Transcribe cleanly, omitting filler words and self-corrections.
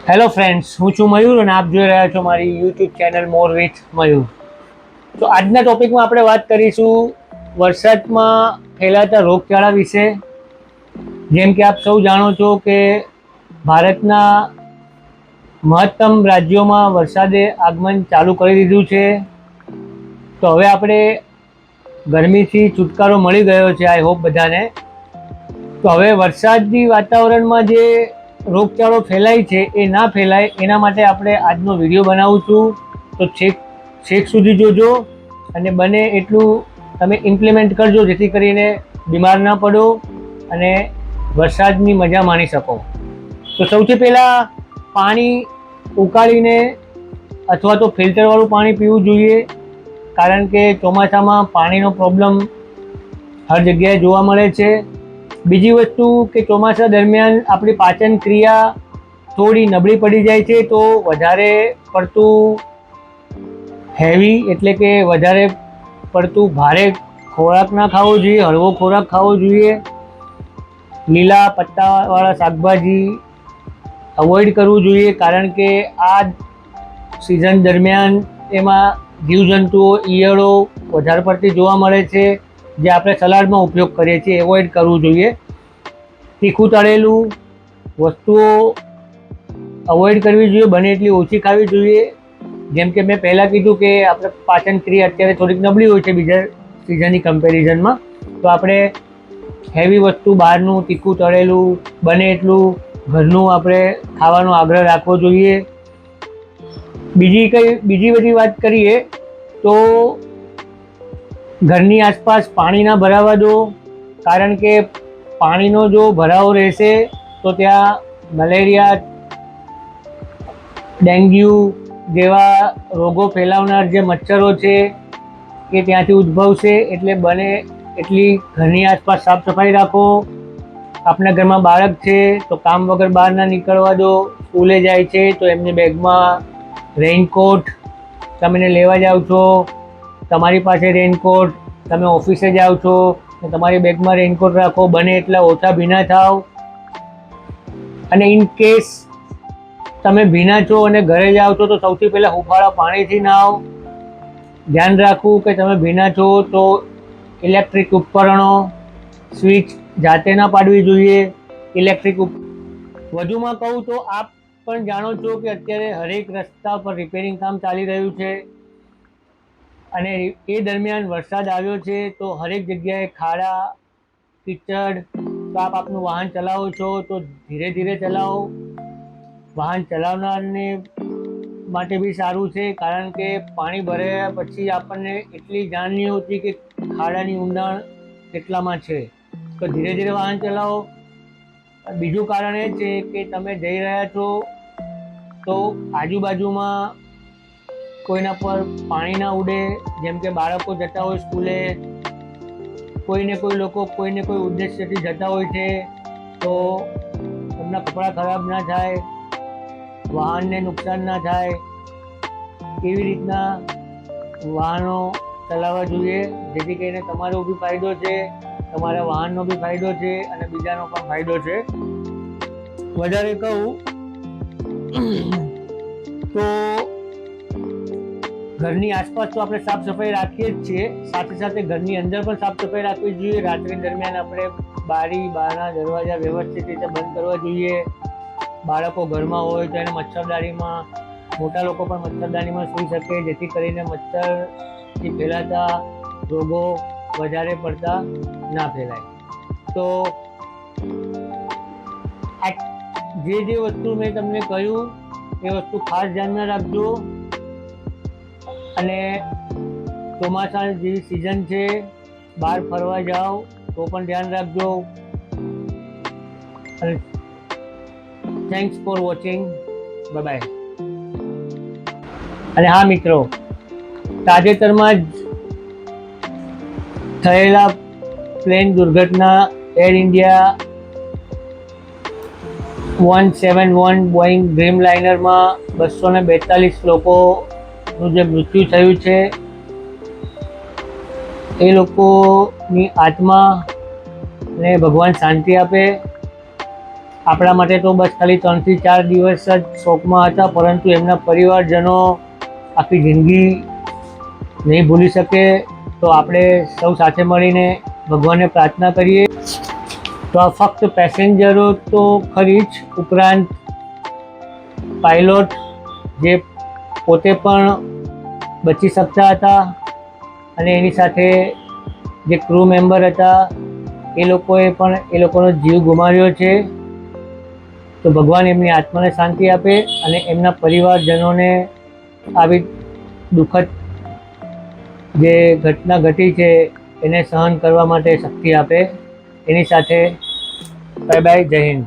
Hello friends, હું છું મયુર અને આપ જોઈ રહ્યા છો મારી યુટ્યુબ ચેનલ મોર વિથ મયુર. તો આજના ટોપિકમાં આપણે વાત કરીશું વરસાદમાં ફેલાતા રોગચાળા વિશે. જેમ કે આપ સૌ જાણો છો કે ભારતના મહત્તમ રાજ્યોમાં વરસાદે આગમન ચાલુ કરી દીધું છે. તો હવે આપણે ગરમીથી છુટકારો મળી ગયો છે, આઈ હોપ બધાને. તો હવે વરસાદી વાતાવરણમાં જે રોગચાળો ફેલાય છે એ ના ફેલાય એના માટે આપણે આજનો વિડીયો બનાવું છું. તો છેક સુધી જોજો અને બને એટલું તમે ઇમ્પ્લિમેન્ટ કરજો, જેથી કરીને બીમાર ના પડો અને વરસાદની મજા માણી શકો. તો સૌથી પહેલાં પાણી ઉકાળીને અથવા તો ફિલ્ટરવાળું પાણી પીવું જોઈએ, કારણ કે ચોમાસામાં પાણીનો પ્રોબ્લેમ હર જગ્યાએ જોવા મળે છે. બીજી વસ્તુ કે ચોમાસા દરમિયાન આપણી પાચન ક્રિયા થોડી નબળી પડી જાય છે, તો વધારે પડતું હેવી એટલે કે વધારે પડતું ભારે ખોરાક ના ખાવો જોઈએ, હળવો ખોરાક ખાવો જોઈએ. લીલા પત્તાવાળા શાકભાજી અવોઇડ કરવું જોઈએ, કારણ કે આ સિઝન દરમિયાન એમાં જીવજંતુઓ, ઈયળો વધારે પડતી જોવા મળે છે, જે આપણે સલાડમાં ઉપયોગ કરીએ છીએ. એવોઇડ કરવું જોઈએ. તીખું તળેલું વસ્તુઓ અવોઇડ કરવી જોઈએ, બને એટલી ઓછી ખાવી જોઈએ. જેમ કે મેં પહેલાં કીધું કે આપણે પાચન ક્રિયા અત્યારે થોડીક નબળી હોય છે બીજા સિઝનની કમ્પેરિઝનમાં, તો આપણે હેવી વસ્તુ, બહારનું તીખું તળેલું, બને એટલું ઘરનું આપણે ખાવાનો આગ્રહ રાખવો જોઈએ. બીજી બધી વાત કરીએ તો ઘરની આસપાસ પાણી ના ભરાવા દો, કારણ કે પાણીનો જો ભરાવો રહેશે તો ત્યાં મલેરિયા, ડેન્ગ્યુ જેવા રોગો ફેલાવનાર જે મચ્છરો છે એ ત્યાંથી ઉદ્ભવશે. એટલે બને એટલી ઘરની આસપાસ સાફ સફાઈ રાખો. આપણા ઘરમાં બાળક છે તો કામ વગર બહાર ના નીકળવા દો. સ્કૂલે જાય છે તો એમની બેગમાં રેઇનકોટ તમે લેવા જાઓ છો, તમારી પાસે રેઇનકોટ, તમે ઓફિસે જાઓ છો તો તમારી બેગમાં રેઇનકોટ રાખો. બને એટલા ઓછા ભીના થાવ. અને ઇન કેસ તમે ભીના છો અને ઘરે જાઓ છો તો સૌથી પહેલાં હુંફાળા પાણીથી નાહો. ધ્યાન રાખવું કે તમે ભીના છો તો ઇલેક્ટ્રિક ઉપકરણો સ્વિચ જાતે ના પાડવી જોઈએ. વધુમાં કહું તો આપ પણ જાણો છો કે અત્યારે હરેક રસ્તા પર રિપેરિંગ કામ ચાલી રહ્યું છે, અને એ દરમિયાન વરસાદ આવ્યો છે તો હરેક જગ્યાએ ખાડા, કીચડ. તો આપ આપનું વાહન ચલાવો છો તો ધીરે ધીરે ચલાવો. વાહન ચલાવનારને માટે બી સારું છે, કારણ કે પાણી ભરાયા પછી આપણને એટલી જાણ નહીં હોતી કે ખાડાની ઊંડાણ કેટલામાં છે. તો ધીરે ધીરે વાહન ચલાવો. બીજું કારણ એ છે કે તમે જઈ રહ્યા છો તો આજુબાજુમાં કોઈના પર પાણી ના ઉડે. જેમ કે બાળકો જતા હોય સ્કૂલે, કોઈને કોઈ લોકો કોઈને કોઈ ઉદ્દેશ્યથી જતા હોય છે, તો એમના કપડાં ખરાબ ના થાય, વાહનને નુકસાન ના થાય, કેવી રીતના વાહનો ચલાવવા જોઈએ, જેથી કરીને તમારો બી ફાયદો છે, તમારા વાહનનો બી ફાયદો છે અને બીજાનો પણ ફાયદો છે. વધારે કહું તો ઘરની આસપાસ તો આપણે સાફ સફાઈ રાખીએ જ છીએ, સાથે સાથે ઘરની અંદર પણ સાફ સફાઈ રાખવી જોઈએ. રાત્રિ દરમિયાન આપણે બારી, બારણા, દરવાજા વ્યવસ્થિત રીતે બંધ કરવા જોઈએ. બાળકો ઘરમાં હોય તો એને મચ્છરદાનીમાં, મોટા લોકો પણ મચ્છરદાનીમાં સૂઈ શકે, જેથી કરીને મચ્છરથી ફેલાતા રોગો વધારે પડતા ના ફેલાય. તો જે વસ્તુ મેં તમને કહ્યું એ વસ્તુ ખાસ ધ્યાનમાં રાખજો. અને ચોમાસા જેવી સિઝન છે, બહાર ફરવા જાઓ તો પણ ધ્યાન રાખજો. અને thanks for watching. Bye bye. અને હા મિત્રો, તાજેતરમાં જ થયેલા પ્લેન દુર્ઘટના એર ઇન્ડિયા 171 બોઈંગ ડ્રીમ લાઇનરમાં 242 લોકોનું જે મૃત્યુ થયું છે, એ લોકોની આત્માને ભગવાન શાંતિ આપે. આપણા માટે તો બસ ખાલી 3 થી 4 દિવસ જ શોકમાં હતા, પરંતુ એમના પરિવારજનો આખી જિંદગી નહીં ભૂલી શકે. તો આપણે સૌ સાથે મળીને ભગવાનને પ્રાર્થના કરીએ. તો આ ફક્ત પેસેન્જરો તો ખરી જ, ઉપરાંત પાયલોટ જે પોતે પણ બચી શકતા હતા અને એની સાથે જે ક્રૂ મેમ્બર હતા એ લોકોએ પણ એ લોકોનો જીવ ગુમાવ્યો છે. તો ભગવાન એમની આત્માને શાંતિ આપે અને એમના પરિવારજનોને આવી દુઃખદ જે ઘટના ઘટી છે એને સહન કરવા માટે શક્તિ આપે. એની સાથે બાય બાય, જય હિન્દ.